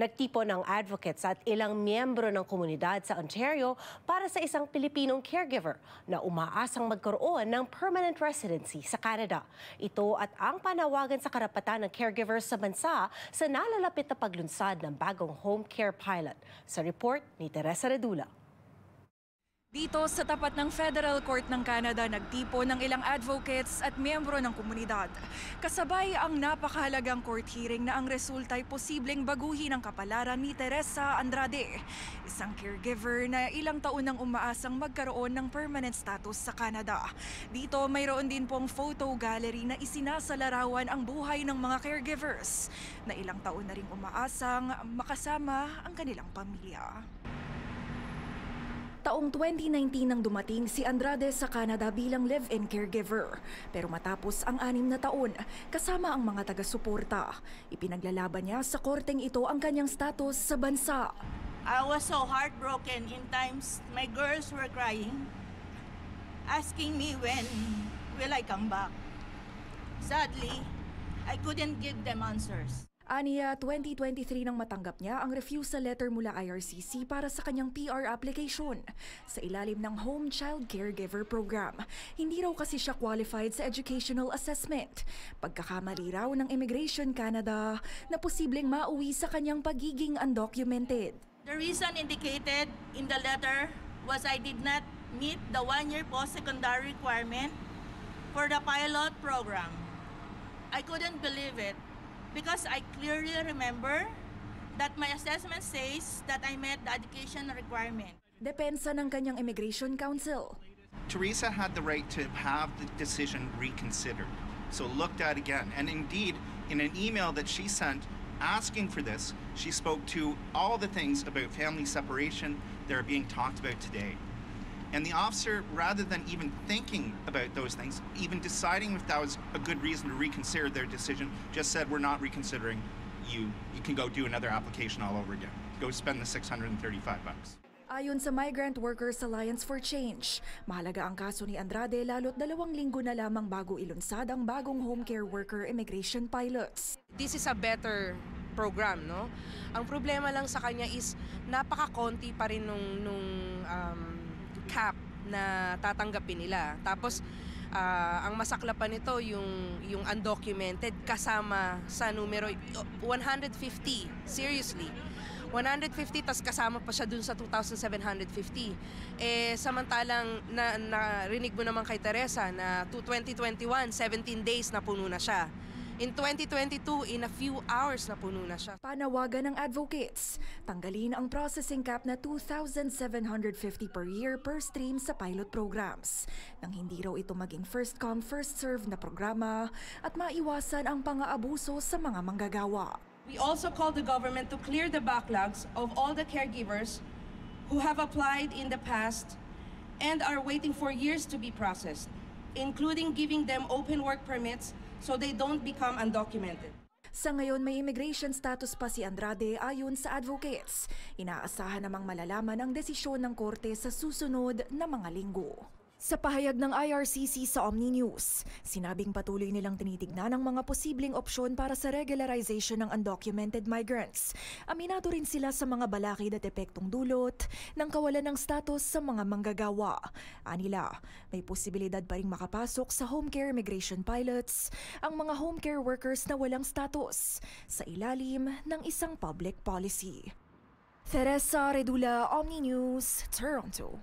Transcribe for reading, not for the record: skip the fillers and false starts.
Nagtipon ng advocates at ilang miyembro ng komunidad sa Ontario para sa isang Pilipinong caregiver na umaasang magkaroon ng permanent residency sa Canada. Ito at ang panawagan sa karapatan ng caregivers sa bansa sa nalalapit na paglunsad ng bagong home care pilot. Sa report ni Teresa Redula. Dito sa tapat ng Federal Court ng Canada, nagtipon ng ilang advocates at miyembro ng komunidad. Kasabay ang napakahalagang court hearing na ang resulta ay posibleng baguhin ang kapalaran ni Teresa Andrade, isang caregiver na ilang taon nang umaasang magkaroon ng permanent status sa Canada. Dito mayroon din pong photo gallery na isinasalarawan ang buhay ng mga caregivers na ilang taon na ring umaasang makasama ang kanilang pamilya. Taong 2019 nang dumating si Andrade sa Canada bilang live-in caregiver. Pero matapos ang 6 na taon, kasama ang mga taga-suporta, ipinaglalaban niya sa korteng ito ang kanyang status sa bansa. I was so heartbroken in times my girls were crying, asking me when will I come back. Sadly, I couldn't give them answers. Aniya, 2023 nang matanggap niya ang refusal letter mula IRCC para sa kanyang PR application sa ilalim ng Home Child Caregiver Program. Hindi raw kasi siya qualified sa educational assessment. Pagkakamali raw ng Immigration Canada na posibleng mauwi sa kanyang pagiging undocumented. The reason indicated in the letter was I did not meet the 1-year post-secondary requirement for the pilot program. I couldn't believe it, because I clearly remember that my assessment says that I met the education requirement. Depensa ng kanyang Immigration Counsel. Teresa had the right to have the decision reconsidered, so looked at again. And indeed, in an email that she sent asking for this, she spoke to all the things about family separation that are being talked about today. And the officer, rather than even thinking about those things, even deciding if that was a good reason to reconsider their decision, just said, we're not reconsidering you. You can go do another application all over again. Go spend the $635. Ayon sa Migrant Workers Alliance for Change, mahalaga ang kaso ni Andrade lalo't 2 linggo na lamang bago ilunsad ang bagong home care worker immigration pilots. This is a better program, no? Ang problema lang sa kanya is napaka-konti pa rin nung cap na tatanggapin nila. Tapos ang masaklapan nito yung undocumented kasama sa numero 150. Seriously. 150 tas kasama pa siya dun sa 2,750. Samantalang narinig mo naman kay Teresa na 2021, 17 days na puno na siya. In 2022, in a few hours na puno na siya. Panawagan ng advocates, tanggalin ang processing cap na 2,750 per year per stream sa pilot programs. Nang hindi raw ito maging first come, first serve na programa at maiwasan ang pang-aabuso sa mga manggagawa. We also call the government to clear the backlogs of all the caregivers who have applied in the past and are waiting for years to be processed, including giving them open work permits so they don't become undocumented. Sa ngayon, may immigration status pa si Andrade ayon sa advocates. Inaasahan namang malalaman ang desisyon ng korte sa susunod na mga linggo. Sa pahayag ng IRCC sa Omni News, sinabing patuloy nilang tinitignan ang mga posibleng opsyon para sa regularization ng undocumented migrants. Aminado rin sila sa mga balakid at epektong dulot ng kawalan ng status sa mga manggagawa. Anila, may posibilidad pa ring makapasok sa home care immigration pilots ang mga home care workers na walang status sa ilalim ng isang public policy. Teresa Redula, Omni News, Toronto.